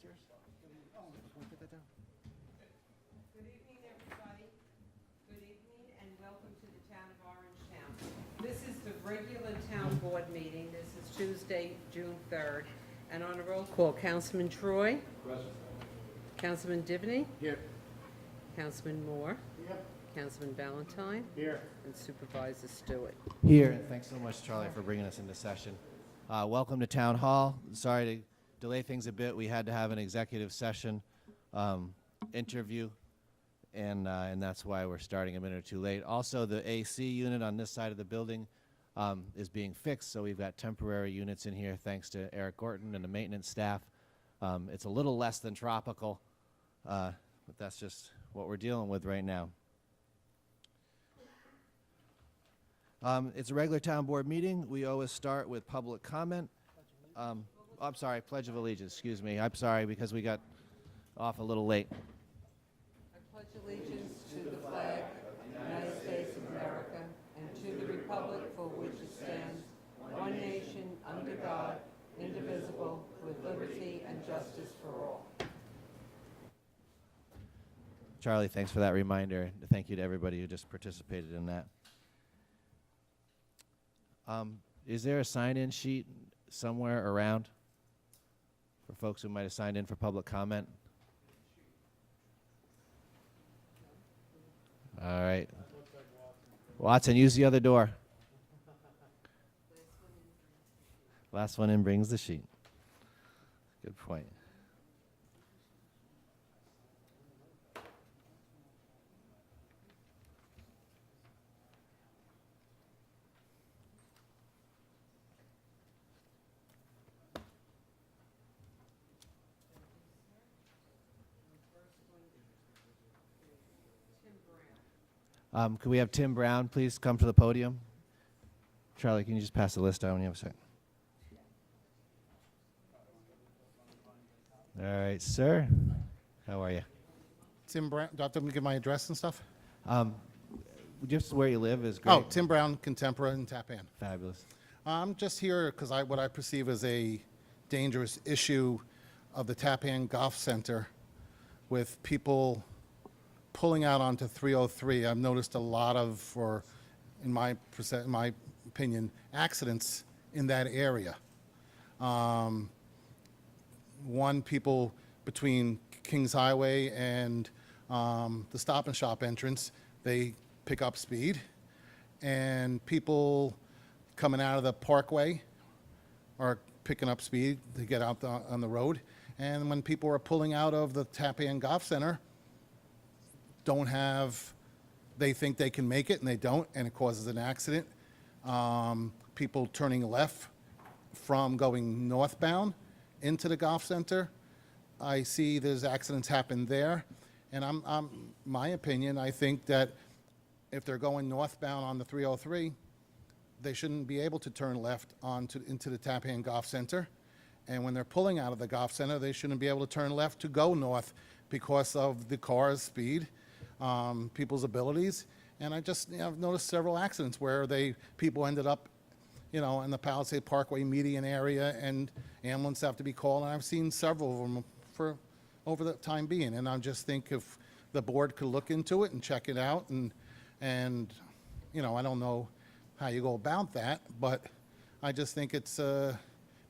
downstairs? Oh, can we put that down? Good evening, everybody. Good evening, and welcome to the town of Orangetown. This is the regular town board meeting. This is Tuesday, June 3rd. And on a roll call, Councilman Troy? Present. Councilman Divney? Here. Councilman Moore? Here. Councilman Valentine? Here. And Supervisor Stewart. Here, and thanks so much, Charlie, for bringing us into session. Welcome to Town Hall. Sorry to delay things a bit. We had to have an executive session interview, and that's why we're starting a minute or two late. Also, the AC unit on this side of the building is being fixed, so we've got temporary units in here thanks to Eric Gorton and the maintenance staff. It's a little less than tropical, but that's just what we're dealing with right now. It's a regular town board meeting. We always start with public comment. I'm sorry, Pledge of Allegiance, excuse me. I'm sorry because we got off a little late. I pledge allegiance to the flag of the United States of America and to the republic for which it stands, one nation, under God, indivisible, with liberty and justice for all. Charlie, thanks for that reminder. Thank you to everybody who just participated in that. Is there a sign-in sheet somewhere around for folks who might have signed in for public comment? All right. Watson, use the other door. Last one in brings the sheet. Good point. Could we have Tim Brown please come to the podium? Charlie, can you just pass the list down when you have a second? All right, sir. How are you? Tim Brown. Do I have to give my address and stuff? Just where you live is great. Oh, Tim Brown, Contempora in Tappan. Fabulous. I'm just here because what I perceive as a dangerous issue of the Tappan Golf Center with people pulling out onto 303. I've noticed a lot of, or in my opinion, accidents in that area. One, people between Kings Highway and the Stop and Shop entrance, they pick up speed, and people coming out of the Parkway are picking up speed to get out on the road. And when people are pulling out of the Tappan Golf Center, they think they can make it and they don't, and it causes an accident. People turning left from going northbound into the golf center, I see there's accidents happen there. And my opinion, I think that if they're going northbound on the 303, they shouldn't be able to turn left into the Tappan Golf Center. And when they're pulling out of the golf center, they shouldn't be able to turn left to go north because of the car's speed, people's abilities. And I've noticed several accidents where people ended up, in the Palisade Parkway median area, and ambulance have to be called. And I've seen several of them for over the time being. And I just think if the board could look into it and check it out, and I don't know how you go about that, but I just think it's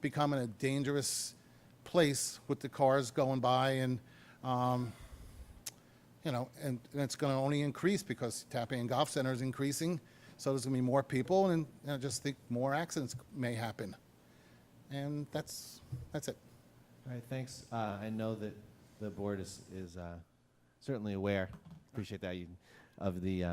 becoming a dangerous place with the cars going by, and and it's going to only increase because Tappan Golf Center is increasing, so there's going to be more people, and I just think more accidents may happen. And that's it. All right, thanks. I know that the board is certainly aware, appreciate that, of the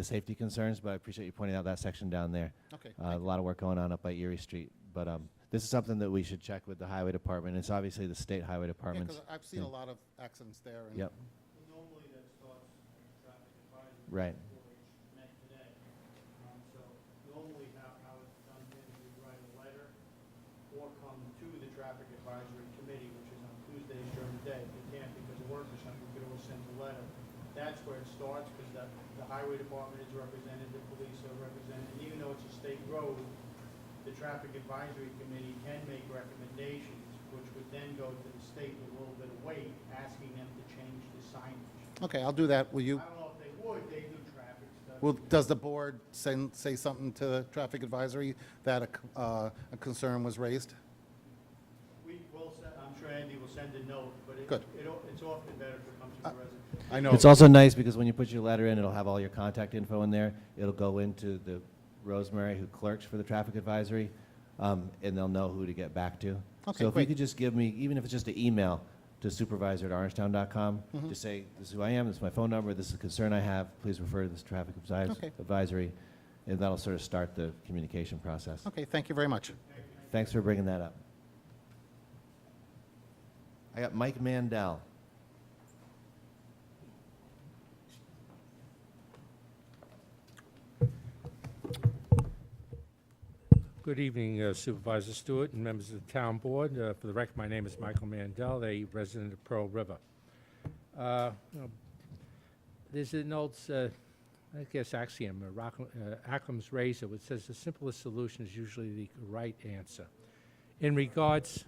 safety concerns, but I appreciate you pointing out that section down there. Okay. A lot of work going on up by Erie Street, but this is something that we should check with the highway department. It's obviously the state highway department. Because I've seen a lot of accidents there. And Yep. Normally that starts traffic advisory. Right. Before it's met today. So normally how it's done is we write a letter or come to the traffic advisory committee, which is on Tuesdays during the day. If you can't because of work or something, we could always send a letter. That's where it starts, because the highway department is represented, the police are represented, and even though it's a state road, the traffic advisory committee can make recommendations, which would then then go to the state with a little bit of weight, asking them to change the signage. Okay, I'll do that. Will I you, don't know if they would, they do traffic stuff. will, does the board say something to the traffic advisory that a concern was raised? We will send, I'm sure Andy will send a note, but Good. it's often better if it comes from the resident. I know. It's also nice because when you put your letter in, it'll have all your contact info in there. It'll go into the Rosemary who clerks for the traffic advisory, and they'll know who to get back to. Okay, So if you great. could just give me, even if it's just an email to supervisor@orangetown.com, just say, this is who I am, this is my phone number, this is a concern I have, please refer to this traffic Okay. advisory, and that'll sort of start the communication process. Okay, thank you very much. Thanks for bringing that up. I got Mike Mandel. Good evening, Supervisor Stewart and members of the Town Board. For the record, my name is Michael Mandel, a resident of Pearl River. There's an old, I guess, axiom, Occam's razor, which says the simplest solution is usually the right answer. In regards,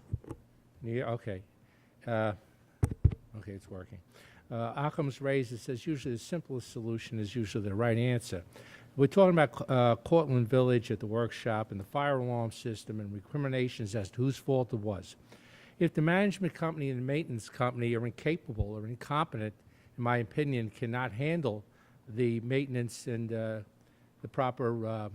yeah, okay, it's working. Occam's razor says usually the simplest solution is usually the right answer. We're talking about Cortlandt Village at the workshop and the fire alarm system and recriminations as to whose fault it was. If the management company and the maintenance company are incapable or incompetent, in my opinion, cannot handle the maintenance and the proper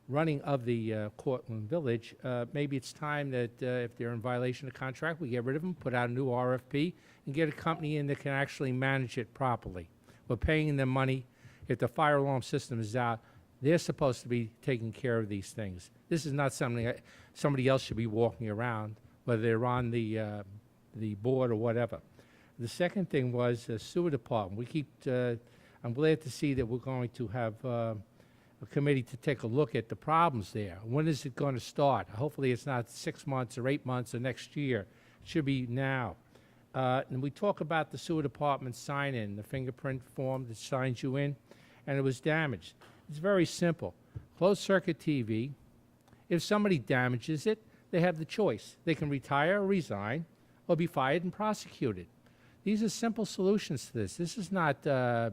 running of the Cortlandt Village, maybe it's time that if they're in violation of contract, we get rid of them, put out a new RFP, and get a company in that can actually manage it properly. We're paying them money. If the fire alarm system is out, they're supposed to be taking care of these things. This is not something somebody else should be walking around, whether they're on the board or whatever. The second thing was the sewer department. We keep, I'm glad to see that we're going to have a committee to take a look at the problems there. When is it going to start? Hopefully it's not 6 months or 8 months or next year. It should be now. And we talk about the sewer department sign-in, the fingerprint form that signs you in, and it was damaged. It's very simple. Closed-circuit TV, if somebody damages it, they have the choice. They can retire or resign or be fired and prosecuted. These are simple solutions to this. This is not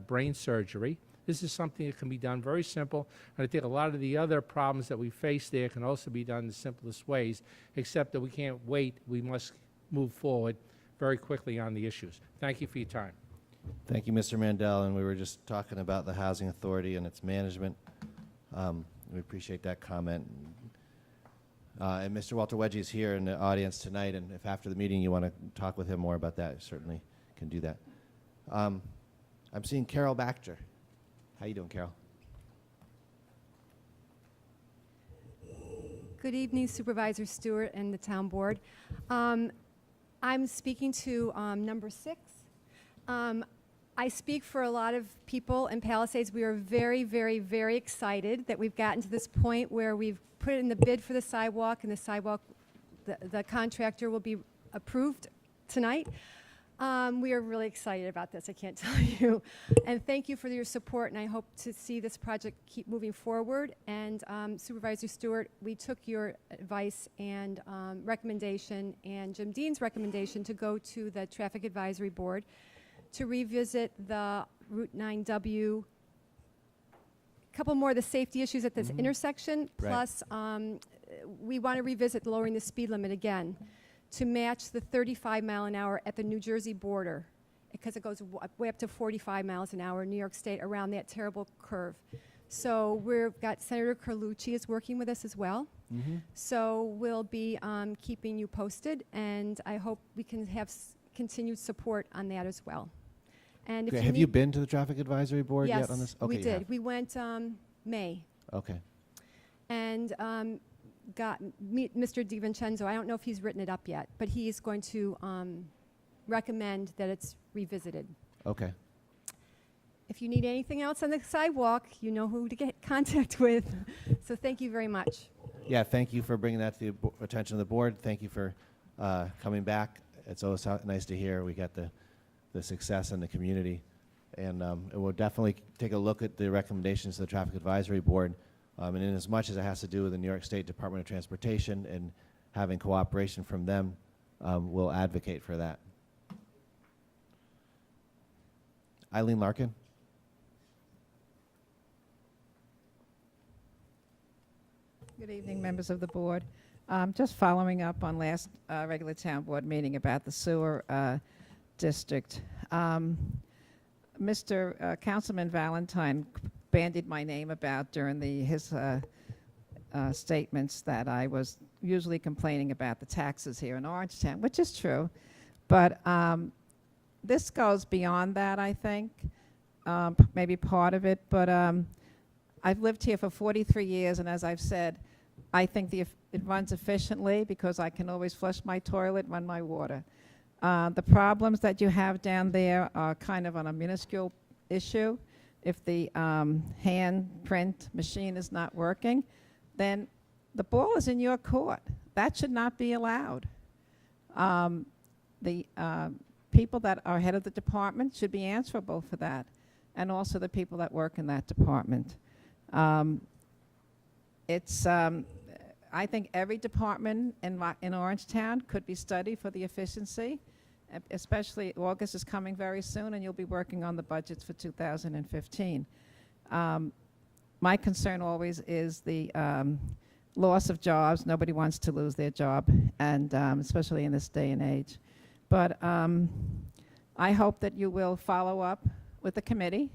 brain surgery. This is something that can be done very simple, and I think a lot of the other problems that we face there can also be done in the simplest ways, except that we can't wait. We must move forward very quickly on the issues. Thank you for your time. Thank you, Mr. Mandel, and we were just talking about the Housing Authority and its management. We appreciate that comment. And Mr. Walter Wedgie is here in the audience tonight, and if after the meeting you want to talk with him more about that, you certainly can do that. I'm seeing Carol Baxter. How you doing, Carol? Good evening, Supervisor Stewart and the Town Board. I'm speaking to number 6. I speak for a lot of people in Palisades. We are very, very, very excited that we've gotten to this point where we've put in the bid for the sidewalk, and the sidewalk, the contractor will be approved tonight. We are really excited about this, I can't tell you. And thank you for your support, and I hope to see this project keep moving forward. And Supervisor Stewart, we took your advice and recommendation and Jim Dean's recommendation to go to the Traffic Advisory Board to revisit the Route 9W, a couple more of the safety issues at this intersection, Right. plus we want to revisit lowering the speed limit again to match the 35 mile an hour at the New Jersey border, because it goes way up to 45 miles an hour in New York State around that terrible curve. So we've got Senator Carlucci is working with us as well. So we'll be keeping you posted, and I hope we can have continued support on that as well. And if Okay, you have need you been to the Traffic Advisory Board yes, yet on this? we you did. have. We went May. Okay. And got Mr. DiVincenzo. I don't know if he's written it up yet, but he is going to recommend that it's revisited. Okay. If you need anything else on the sidewalk, you know who to get contact with. So thank you very much. Yeah, thank you for bringing that to the attention of the board. Thank you for coming back. It's always nice to hear we got the success in the community. And we'll definitely take a look at the recommendations of the Traffic Advisory Board. And in as much as it has to do with the New York State Department of Transportation and having cooperation from them, we'll advocate for that. Eileen Larkin. Good evening, members of the board. Just following up on last regular town board meeting about the sewer district. Mr. Councilman Valentine bandied my name about during his statements that I was usually complaining about the taxes here in Orangetown, which is true. But this goes beyond that, I think, maybe part of it. But I've lived here for 43 years, and as I've said, I think it runs efficiently because I can always flush my toilet, run my water. The problems that you have down there are kind of on a minuscule issue. If the hand print machine is not working, then the ball is in your court. That should not be allowed. The people that are head of the department should be answerable for that, and also the people that work in that department. I think every department in Orangetown could be studied for the efficiency, especially August is coming very soon, and you'll be working on the budgets for 2015. My concern always is the loss of jobs. Nobody wants to lose their job, and especially in this day and age. But I hope that you will follow up with the committee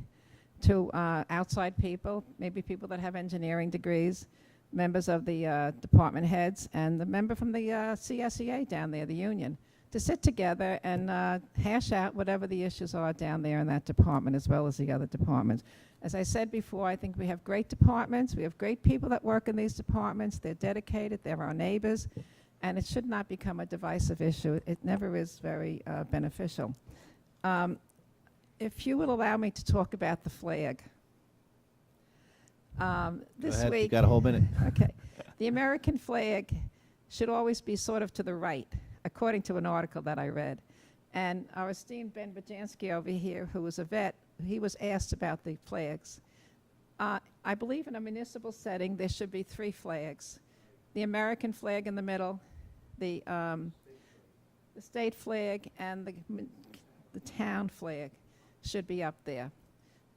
to outside people, maybe people that have engineering degrees, members of the department heads, and the member from the CSEA down there, the union, to sit together and hash out whatever the issues are down there in that department as well as the other departments. As I said before, I think we have great departments. We have great people that work in these departments. They're dedicated. They're our neighbors. And it should not become a divisive issue. It never is very beneficial. If you will allow me to talk about the flag. This Go ahead. week, You got a whole minute. okay. The American flag should always be sort of to the right, according to an article that I read. And our esteemed Ben Bajansky over here, who was a vet, he was asked about the flags. I believe in a municipal setting, there should be 3 flags. The American flag in the middle, the state flag, and the town flag should be up there.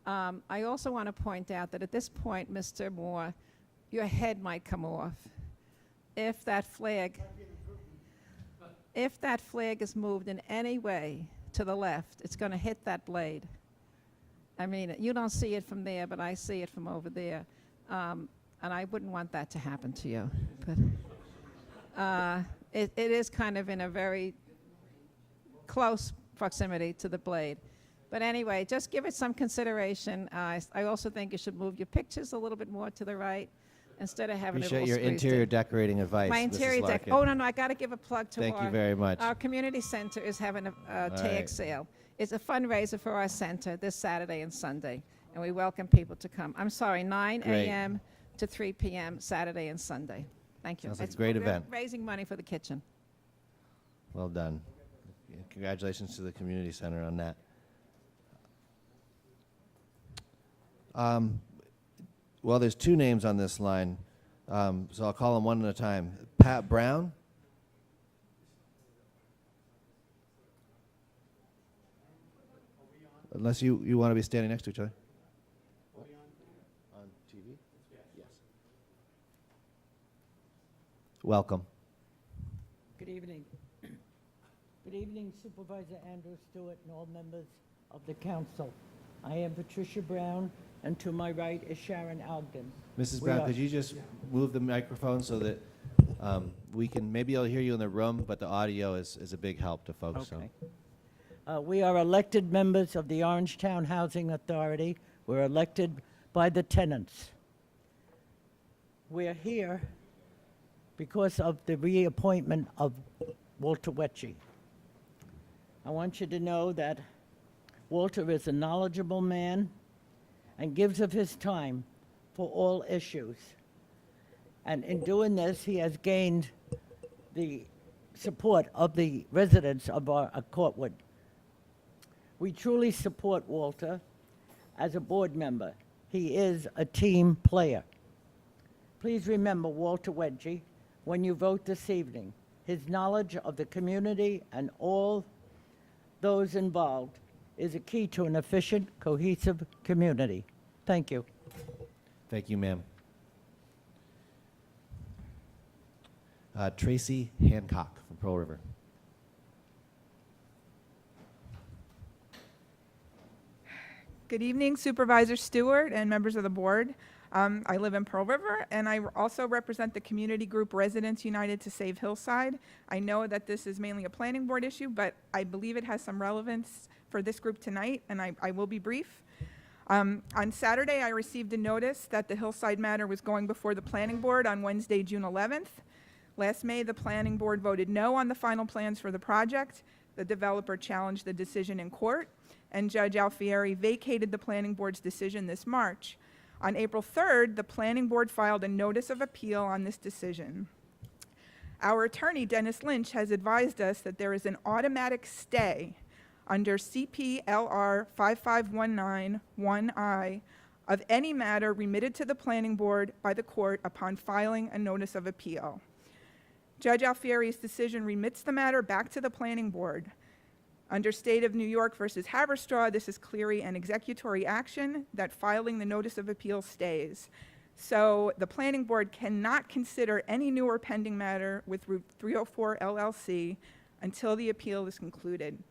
I also want to point out that at this point, Mr. Moore, your head might come off. If that flag is moved in any way to the left, it's going to hit that blade. I mean, you don't see it from there, but I see it from over there. And I wouldn't want that to happen to you. But it is kind of in a very close proximity to the blade. But anyway, just give it some consideration. I also think you should move your pictures a little bit more to the right instead of having it all Appreciate your squeezed interior in. decorating advice, My Mrs. interior Larkin. Oh, no, I got to give a plug to Thank you very much. Our community center is having a tag right. sale. It's a fundraiser for our center this Saturday and Sunday, and we welcome people to come. I'm sorry, 9 Great. a.m. to 3 p.m. Saturday and Sunday. Thank you. Sounds like a It's- great we're event. Raising money for the kitchen. Well done. Yeah, congratulations to the community center on that. Well, there's 2 names on this line, so I'll call them one at a time. Pat Brown. Unless you want to be standing next to each other. On TV? Yes. Welcome. Good evening. Good evening, Supervisor Andrew Stewart and all members of the council. I am Patricia Brown, and to my right is Sharon Ogden. Mrs. We Brown, are- could you just move the microphone so that we can, maybe I'll hear you in the room, but the audio is a big help to folks. So. Okay. We are elected members of the Orangetown Housing Authority. We're elected by the tenants. We're here because of the reappointment of Walter Wetchy. I want you to know that Walter is a knowledgeable man and gives of his time for all issues. And in doing this, he has gained the support of the residents of our Courtwood. We truly support Walter as a board member. He is a team player. Please remember Walter Wedgie when you vote this evening. His knowledge of the community and all those involved is a key to an efficient, cohesive community. Thank you. Thank you, ma'am. Tracy Hancock from Pearl River. Good evening, Supervisor Stewart and members of the board. I live in Pearl River, and I also represent the community group Residents United to Save Hillside. I know that this is mainly a planning board issue, but I believe it has some relevance for this group tonight, and I will be brief. On Saturday, I received a notice that the Hillside matter was going before the planning board on Wednesday, June 11th. Last May, the planning board voted no on the final plans for the project. The developer challenged the decision in court, and Judge Alfieri vacated the planning board's decision this March. On April 3rd, the planning board filed a notice of appeal on this decision. Our attorney, Dennis Lynch, has advised us that there is an automatic stay under CPLR 55191I of any matter remitted to the planning board by the court upon filing a notice of appeal. Judge Alfieri's decision remits the matter back to the planning board. Under State of New York versus Haverstraw, this is clearly an executory action that filing the notice of appeal stays. So the planning board cannot consider any new or pending matter with Route 304 LLC until the appeal is concluded.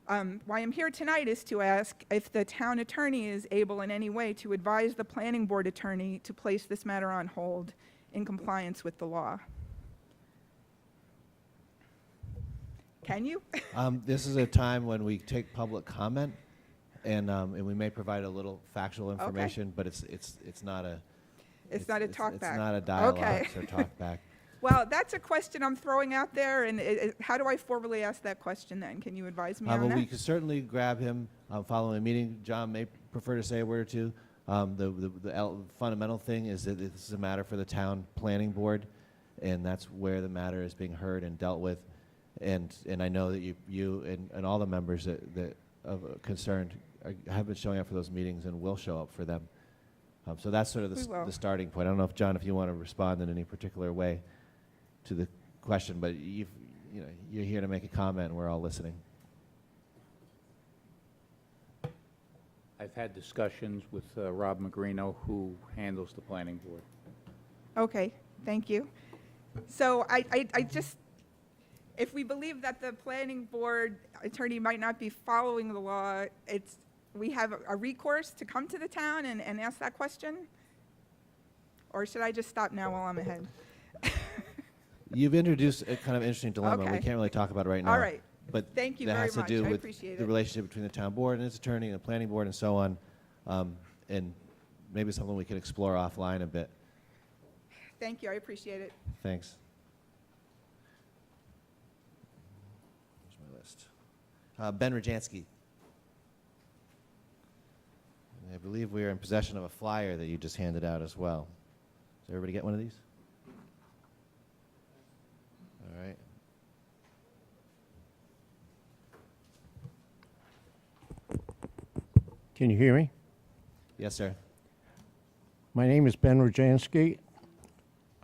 Why I'm here tonight is to ask if the town attorney is able in any way to advise the planning board attorney to place this matter on hold in compliance with the law. Can you? This is a time when we take public comment, and we may provide a little factual information, but it's not a It's not a talk back. It's not a dialogue Okay. or talk back. Well, that's a question I'm throwing out there, and how do I formally ask that question then? Can you advise me on Well, that? we could certainly grab him following the meeting. John may prefer to say a word or two. The fundamental thing is that this is a matter for the town planning board, and that's where the matter is being heard and dealt with. And I know that you and all the members that of concerned have been showing up for those meetings and will show up for them. So that's sort of the starting point. I don't know if John, if you want to respond in any particular way to the question, but you're here to make a comment, and we're all listening. I've had discussions with Rob Magrino, who handles the planning board. Okay, thank you. So I just, if we believe that the planning board attorney might not be following the law, we have a recourse to come to the town and ask that question? Or should I just stop now while I'm ahead? You've introduced a kind of interesting dilemma. Okay. We can't really talk about it right now. All right. But Thank you that very has to much. do I with appreciate the it. relationship between the town board and its attorney and the planning board and so on. And maybe something we can explore offline a bit. Thank you, I appreciate it. Thanks. Where's my list? Ben Rajansky. And I believe we are in possession of a flyer that you just handed out as well. Does everybody get one of these? All right. Can you hear me? Yes, sir. My name is Ben Rajansky.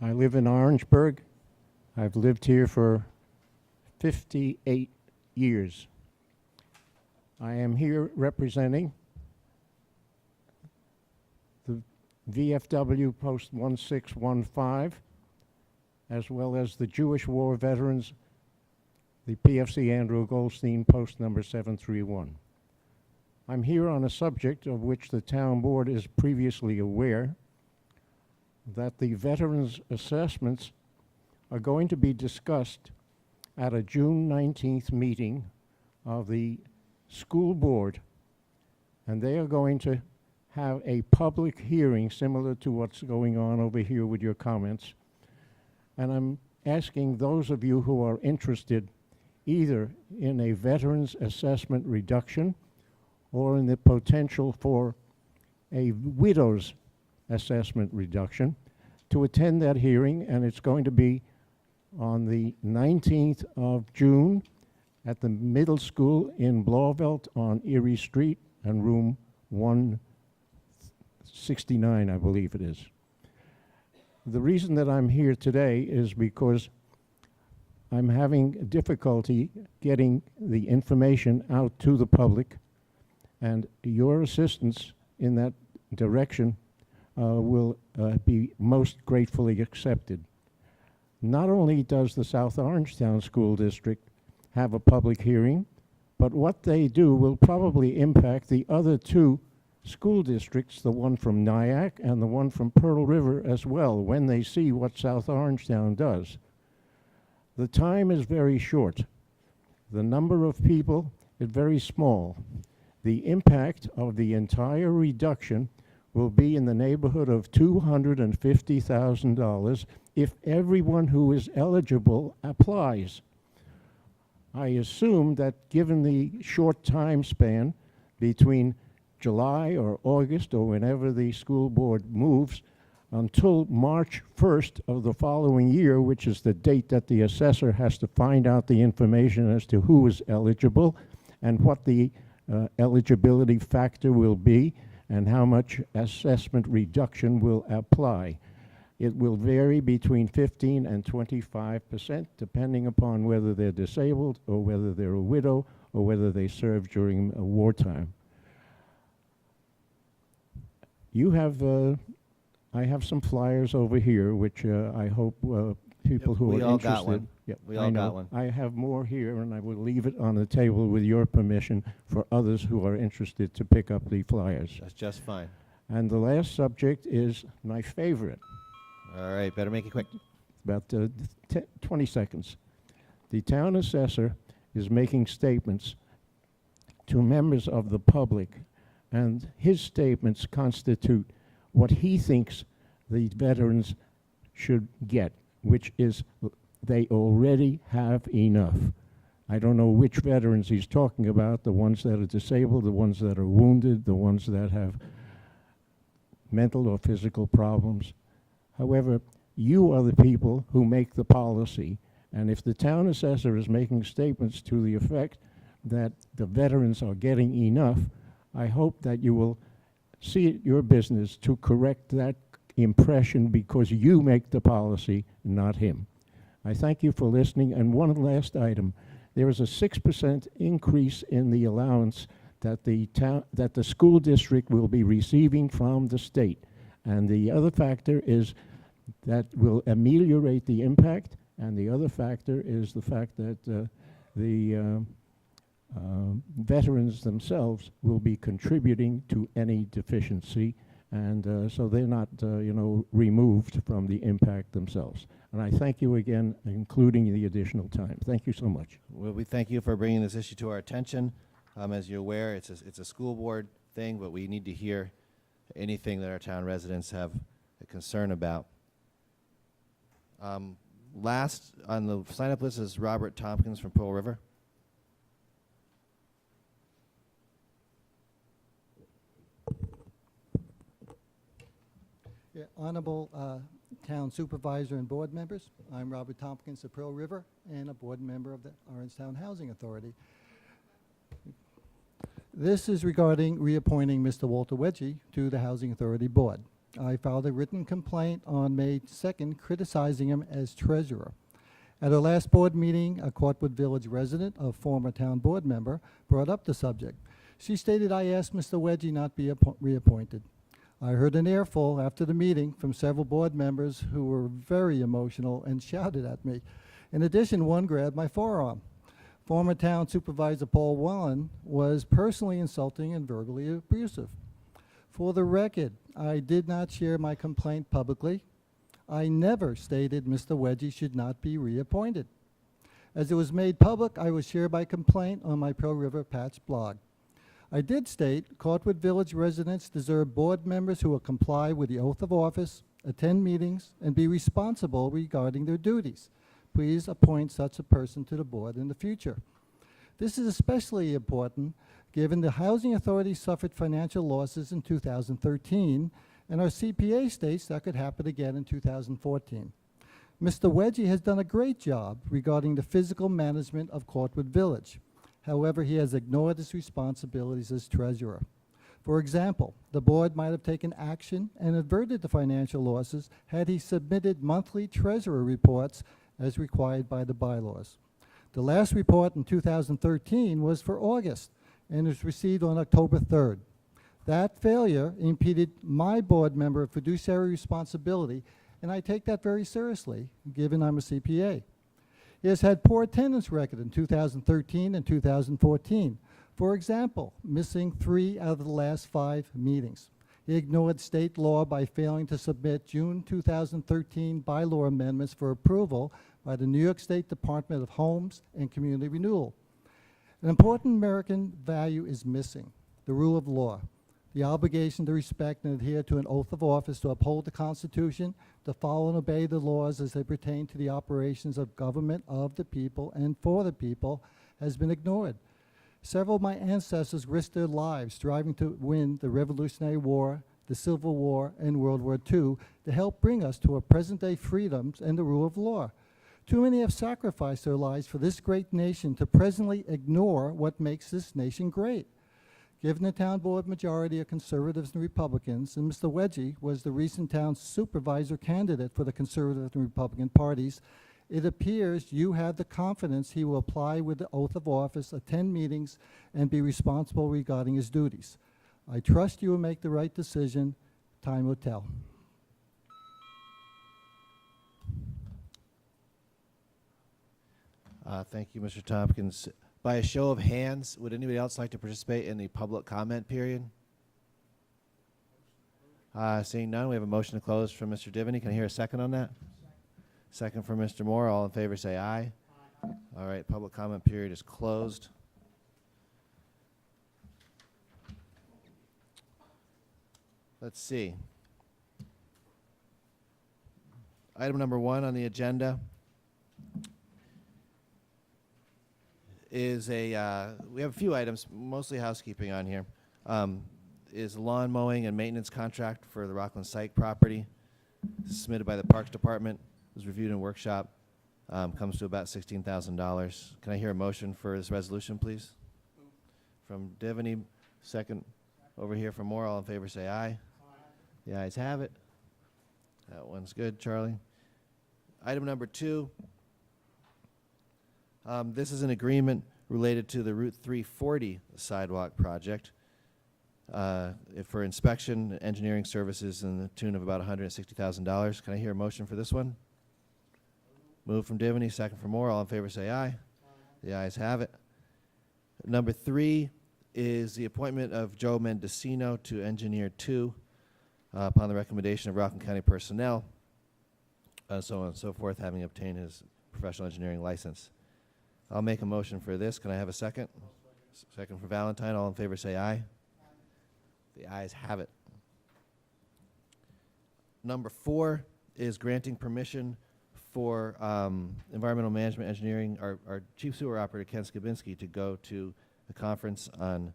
I live in Orangeburg. I've lived here for 58 years. I am here representing the VFW Post 1615, as well as the Jewish War Veterans, the PFC Andrew Goldstein Post number 731. I'm here on a subject of which the town board is previously aware, that the veterans' assessments are going to be discussed at a June 19th meeting of the school board, and they are going to have a public hearing similar to what's going on over here with your comments. And I'm asking those of you who are interested either in a veterans assessment reduction or in the potential for a widow's assessment reduction to attend that hearing, and it's going to be on the 19th of June at the middle school in Blauvelt on Erie Street and room 169, I believe it is. The reason that I'm here today is because I'm having difficulty getting the information out to the public, and your assistance in that direction will be most gratefully accepted. Not only does the South Orangetown School District have a public hearing, but what they do will probably impact the other two school districts, the one from Nyack and the one from Pearl River as well, when they see what South Orangetown does. The time is very short. The number of people is very small. The impact of the entire reduction will be in the neighborhood of $250,000 if everyone who is eligible applies. I assume that given the short time span between July or August or whenever the school board moves until March 1st of the following year, which is the date that the assessor has to find out the information as to who is eligible and what the eligibility factor will be and how much assessment reduction will apply. It will vary between 15 and 25%, depending upon whether they're disabled or whether they're a widow or whether they served during wartime. You have, I have some flyers over here, which I hope people who we are all interested. got one. Yep, We I all know. got one. I have more here, and I will leave it on the table with your permission for others who are interested to pick up the flyers. That's just fine. And the last subject is my favorite. All right, better make it quick. About 20 seconds. The town assessor is making statements to members of the public, and his statements constitute what he thinks the veterans should get, which is they already have enough. I don't know which veterans he's talking about, the ones that are disabled, the ones that are wounded, the ones that have mental or physical problems. However, you are the people who make the policy, and if the town assessor is making statements to the effect that the veterans are getting enough, I hope that you will see it your business to correct that impression because you make the policy, not him. I thank you for listening, and one last item. There is a 6% increase in the allowance that the school district will be receiving from the state. And the other factor is that will ameliorate the impact, and the other factor is the fact that the veterans themselves will be contributing to any deficiency, and so they're not, removed from the impact themselves. And I thank you again, including the additional time. Thank you so much. Well, we thank you for bringing this issue to our attention. As you're aware, it's a school board thing, but we need to hear anything that our town residents have a concern about. Last on the sign-up list is Robert Tompkins from Pearl River. Yeah, Honorable Town Supervisor and board members, I'm Robert Tompkins of Pearl River and a board member of the Orangetown Housing Authority. This is regarding reappointing Mr. Walter Wedgie to the Housing Authority Board. I filed a written complaint on May 2nd criticizing him as treasurer. At our last board meeting, a Courtwood Village resident, a former town board member, brought up the subject. She stated I asked Mr. Wedgie not be reappointed. I heard an earful after the meeting from several board members who were very emotional and shouted at me. In addition, one grabbed my forearm. Former town supervisor Paul Wallen was personally insulting and verbally abusive. For the record, I did not share my complaint publicly. I never stated Mr. Wedgie should not be reappointed. As it was made public, I will share my complaint on my Pearl River Patch blog. I did state Courtwood Village residents deserve board members who will comply with the oath of office, attend meetings, and be responsible regarding their duties. Please appoint such a person to the board in the future. This is especially important given the Housing Authority suffered financial losses in 2013, and our CPA states that could happen again in 2014. Mr. Wedgie has done a great job regarding the physical management of Courtwood Village. However, he has ignored his responsibilities as treasurer. For example, the board might have taken action and averted the financial losses had he submitted monthly treasurer reports as required by the bylaws. The last report in 2013 was for August and was received on October 3rd. That failure impeded my board member fiduciary responsibility, and I take that very seriously, given I'm a CPA. He has had poor attendance record in 2013 and 2014. For example, missing 3 out of the last 5 meetings. He ignored state law by failing to submit June 2013 bylaw amendments for approval by the New York State Department of Homes and Community Renewal. An important American value is missing: the rule of law, the obligation to respect and adhere to an oath of office to uphold the Constitution, to follow and obey the laws as they pertain to the operations of government of the people and for the people, has been ignored. Several of my ancestors risked their lives striving to win the Revolutionary War, the Civil War, and World War II to help bring us to our present-day freedoms and the rule of law. Too many have sacrificed their lives for this great nation to presently ignore what makes this nation great. Given the town board majority of conservatives and Republicans, and Mr. Wedgie was the recent town supervisor candidate for the conservative and Republican parties, it appears you have the confidence he will apply with the oath of office, attend meetings, and be responsible regarding his duties. I trust you will make the right decision. Time will tell. Thank you, Mr. Tompkins. By a show of hands, would anybody else like to participate in the public comment period? Seeing none, we have a motion to close from Mr. Divany. Can I hear a second on that? Second from Mr. Moore. All in favor say aye. All right, public comment period is closed. Let's see. Item number 1 on the agenda is we have a few items, mostly housekeeping on here. Is lawn mowing and maintenance contract for the Rockland Site property submitted by the Parks Department. Was reviewed in workshop, comes to about $16,000. Can I hear a motion for this resolution, please? From Divany, second over here from Moore. All in favor say aye. The ayes have it. That one's good, Charlie. Item number 2. This is an agreement related to the Route 340 sidewalk project for inspection, engineering services in the tune of about $160,000. Can I hear a motion for this one? Move from Divany, second from Moore. All in favor say aye. The ayes have it. Number 3 is the appointment of Joe Mendocino to Engineer 2 upon the recommendation of Rockland County personnel, so on and so forth, having obtained his professional engineering license. I'll make a motion for this. Can I have a second? Second for Valentine. All in favor say aye. The ayes have it. Number 4 is granting permission for environmental management engineering, our chief sewer operator, Ken Skabinski, to go to a conference on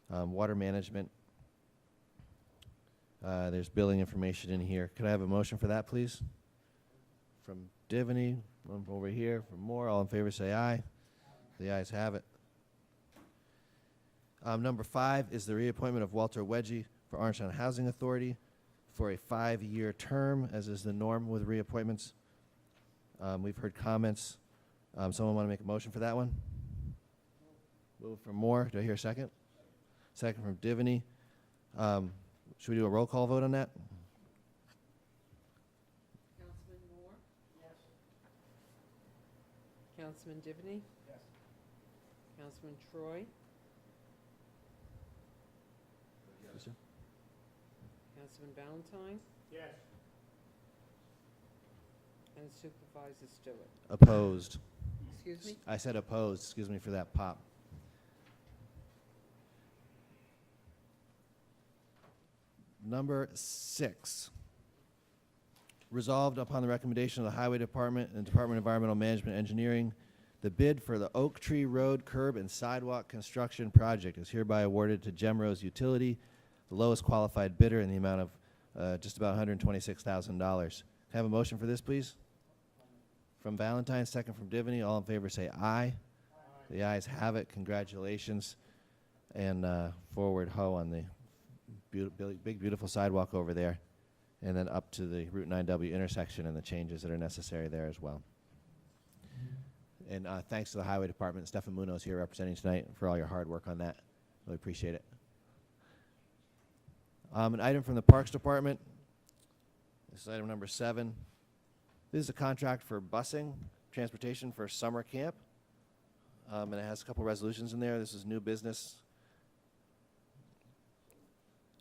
water management. There's billing information in here. Could I have a motion for that, please? From Divany, one over here, from Moore. All in favor say aye. The ayes have it. Number 5 is the reappointment of Walter Wedgie for Orangetown Housing Authority for a 5-year term, as is the norm with reappointments. We've heard comments. Someone want to make a motion for that one? Move from Moore. Do I hear a second? Second from Divany. Should we do a roll call vote on that? Councilman Moore? Yes. Councilman Divany? Yes. Councilman Troy? Yes, sir. Councilman Valentine? Yes. And Supervisor Stewart. Opposed. Excuse me? I said opposed. Excuse me for that pop. Number 6. Resolved upon the recommendation of the Highway Department and Department of Environmental Management Engineering, the bid for the Oak Tree Road curb and sidewalk construction project is hereby awarded to Gemrose Utility, the lowest qualified bidder, in the amount of just about $126,000. Have a motion for this, please? From Valentine, second from Divany. All in favor say aye. The ayes have it. Congratulations. And forward ho on the big, beautiful sidewalk over there. And then up to the Route 9W intersection and the changes that are necessary there as well. And thanks to the Highway Department. Stefan Munoz here representing tonight for all your hard work on that. Really appreciate it. An item from the Parks Department. This is item number 7. This is a contract for busing, transportation for summer camp. And it has a couple resolutions in there. This is new business.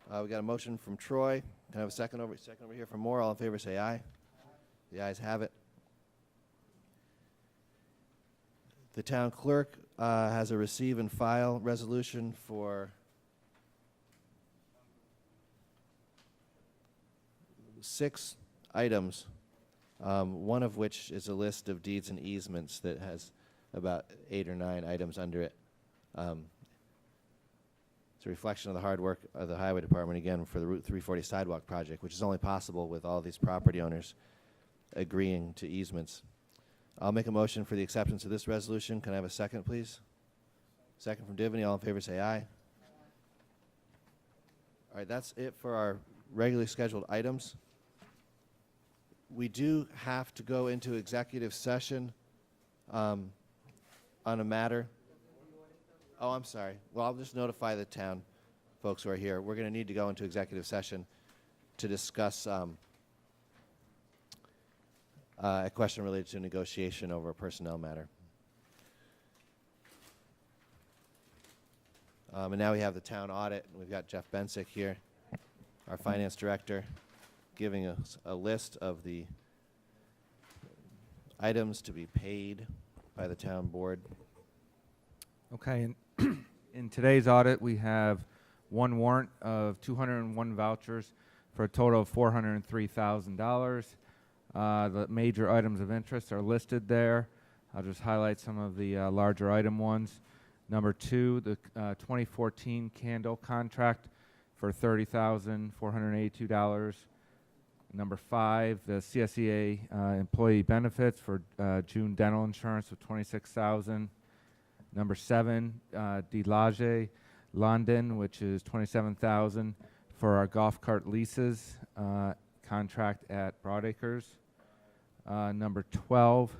We got a motion from Troy. Can I have a second over here from Moore? All in favor say aye. The ayes have it. The town clerk has a receive and file resolution for 6 items, one of which is a list of deeds and easements that has about 8 or 9 items under it. It's a reflection of the hard work of the Highway Department, again, for the Route 340 sidewalk project, which is only possible with all these property owners agreeing to easements. I'll make a motion for the acceptance of this resolution. Can I have a second, please? Second from Divany. All in favor say aye. All right, that's it for our regularly scheduled items. We do have to go into executive session on a matter. Oh, I'm sorry. Well, I'll just notify the town folks who are here. We're going to need to go into executive session to discuss a question related to negotiation over a personnel matter. And now we have the town audit. We've got Jeff Bensick here, our finance director, giving us a list of the items to be paid by the town board. Okay, and in today's audit, we have one warrant of 201 vouchers for a total of $403,000. The major items of interest are listed there. I'll just highlight some of the larger item ones. Number 2, the 2014 candle contract for $30,482. Number 5, the CSEA employee benefits for June dental insurance of $26,000. Number 7, DeLage London, which is $27,000 for our golf cart leases contract at Broadacres. Number 12,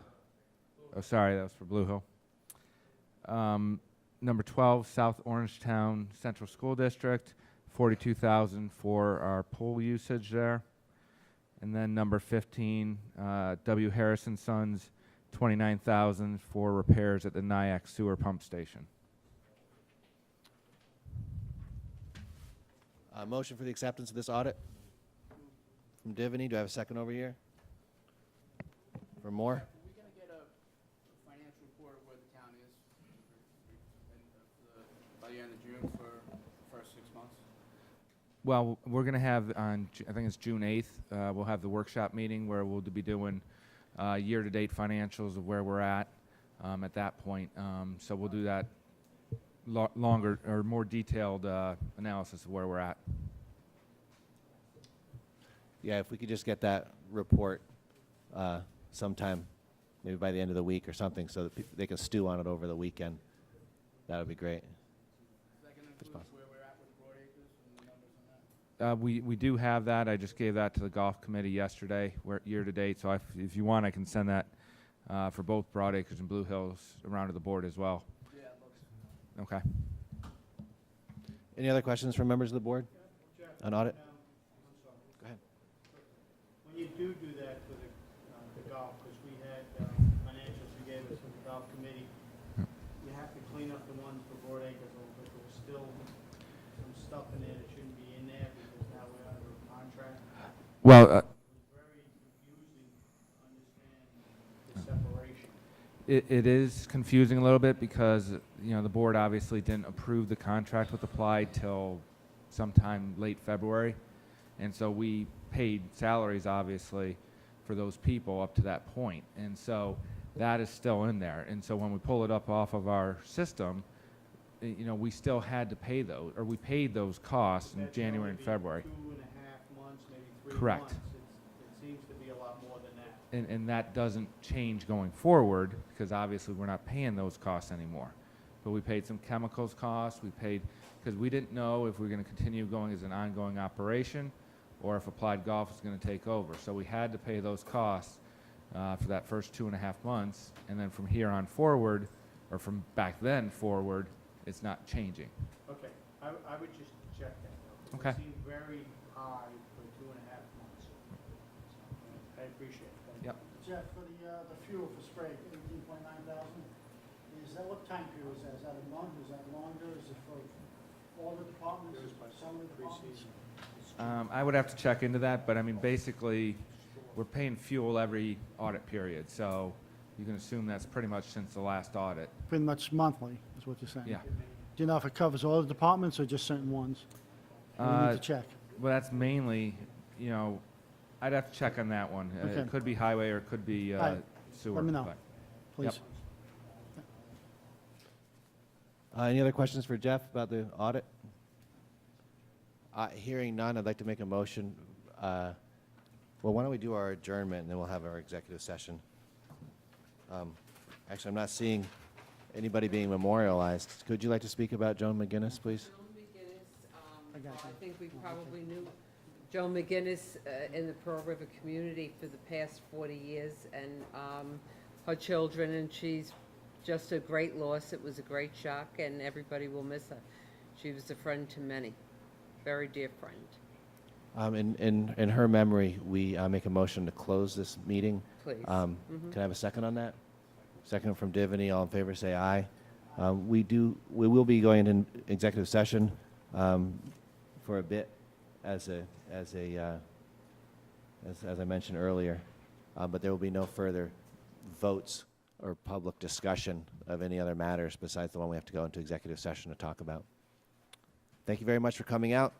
oh sorry, that was for Blue Hill. Number 12, South Orangetown Central School District, $42,000 for our pool usage there. And then number 15, W. Harrison Sons, $29,000 for repairs at the Nyack sewer pump station. Motion for the acceptance of this audit from Divany. Do I have a second over here? For Moore? Are we going to get a financial report of where the town is by the end of June for the first 6 months? Well, we're going to have on, I think it's June 8th, we'll have the workshop meeting where we'll be doing year-to-date financials of where we're at that point. So we'll do that longer or more detailed analysis of where we're at. Yeah, if we could just get that report sometime, maybe by the end of the week or something, so that they can stew on it over the weekend, that would be great. Is that going to include where we're at with Broadacres and the numbers on that? We do have that. I just gave that to the golf committee yesterday, year to date. So if you want, I can send that for both Broadacres and Blue Hills around to the board as well. Yeah, it looks. Okay. Any other questions from members of the board Jeff, on audit? I'm sorry. Go ahead. When you do that for the golf, because we had financials you gave us from the golf committee, you have to clean up the ones for Broadacres a little bit. There was still some stuff in there that shouldn't be in there because now we're under a contract. Well, It was very confusing to understand the separation. it is confusing a little bit because the board obviously didn't approve the contract with Applied till sometime late February, and so we paid salaries obviously for those people up to that point, and so that is still in there. And so when we pull it up off of our system, we still had to pay those, or we paid those costs in That's January and gonna be February. 2.5 months, maybe 3 Correct. months. It seems to be a lot more than that. And that doesn't change going forward because obviously we're not paying those costs anymore. But we paid some chemicals costs. We paid because we didn't know if we were going to continue going as an ongoing operation or if Applied Golf was going to take over. So we had to pay those costs for that first 2.5 months, and then from here on forward, or from back then forward, it's not changing. Okay, I would just check that, though. 'Cause Okay. It seemed very high for 2.5 months. I appreciate it. Thank you. Yep. Jeff, for the fuel for spray, 18.9 thousand, is that, what time period is that? Is that a month, is that longer, is it for all the departments, some of the departments? I would have to check into that, but I mean, basically, we're paying fuel every audit period, so you can assume that's pretty much since the last audit. Pretty much monthly, is what you're saying? Yeah. Do you know if it covers all the departments or just certain ones? We need to check. Well, that's mainly, you know, I'd have to check on that one. Okay. It could be highway or it could be All right. sewer. Let me know, but- please. Any other questions for Jeff about the audit? Hearing none, I'd like to make a motion. Well, why don't we do our adjournment, and then we'll have our executive session. Actually, I'm not seeing anybody being memorialized. Could you like to speak about Joan McGinnis, please? Joan McGinnis, I think we probably knew Joan McGinnis in the Pearl River community for the past 40 years, and her children, and she's just a great loss. It was a great shock, and everybody will miss her. She was a friend to many, very dear friend. In her memory, we make a motion to close this meeting. Please. Can I have a second on that? Second from Divany. All in favor, say aye. We will be going into executive session for a bit, as I mentioned earlier, but there will be no further votes or public discussion of any other matters besides the one we have to go into executive session to talk about. Thank you very much for coming out.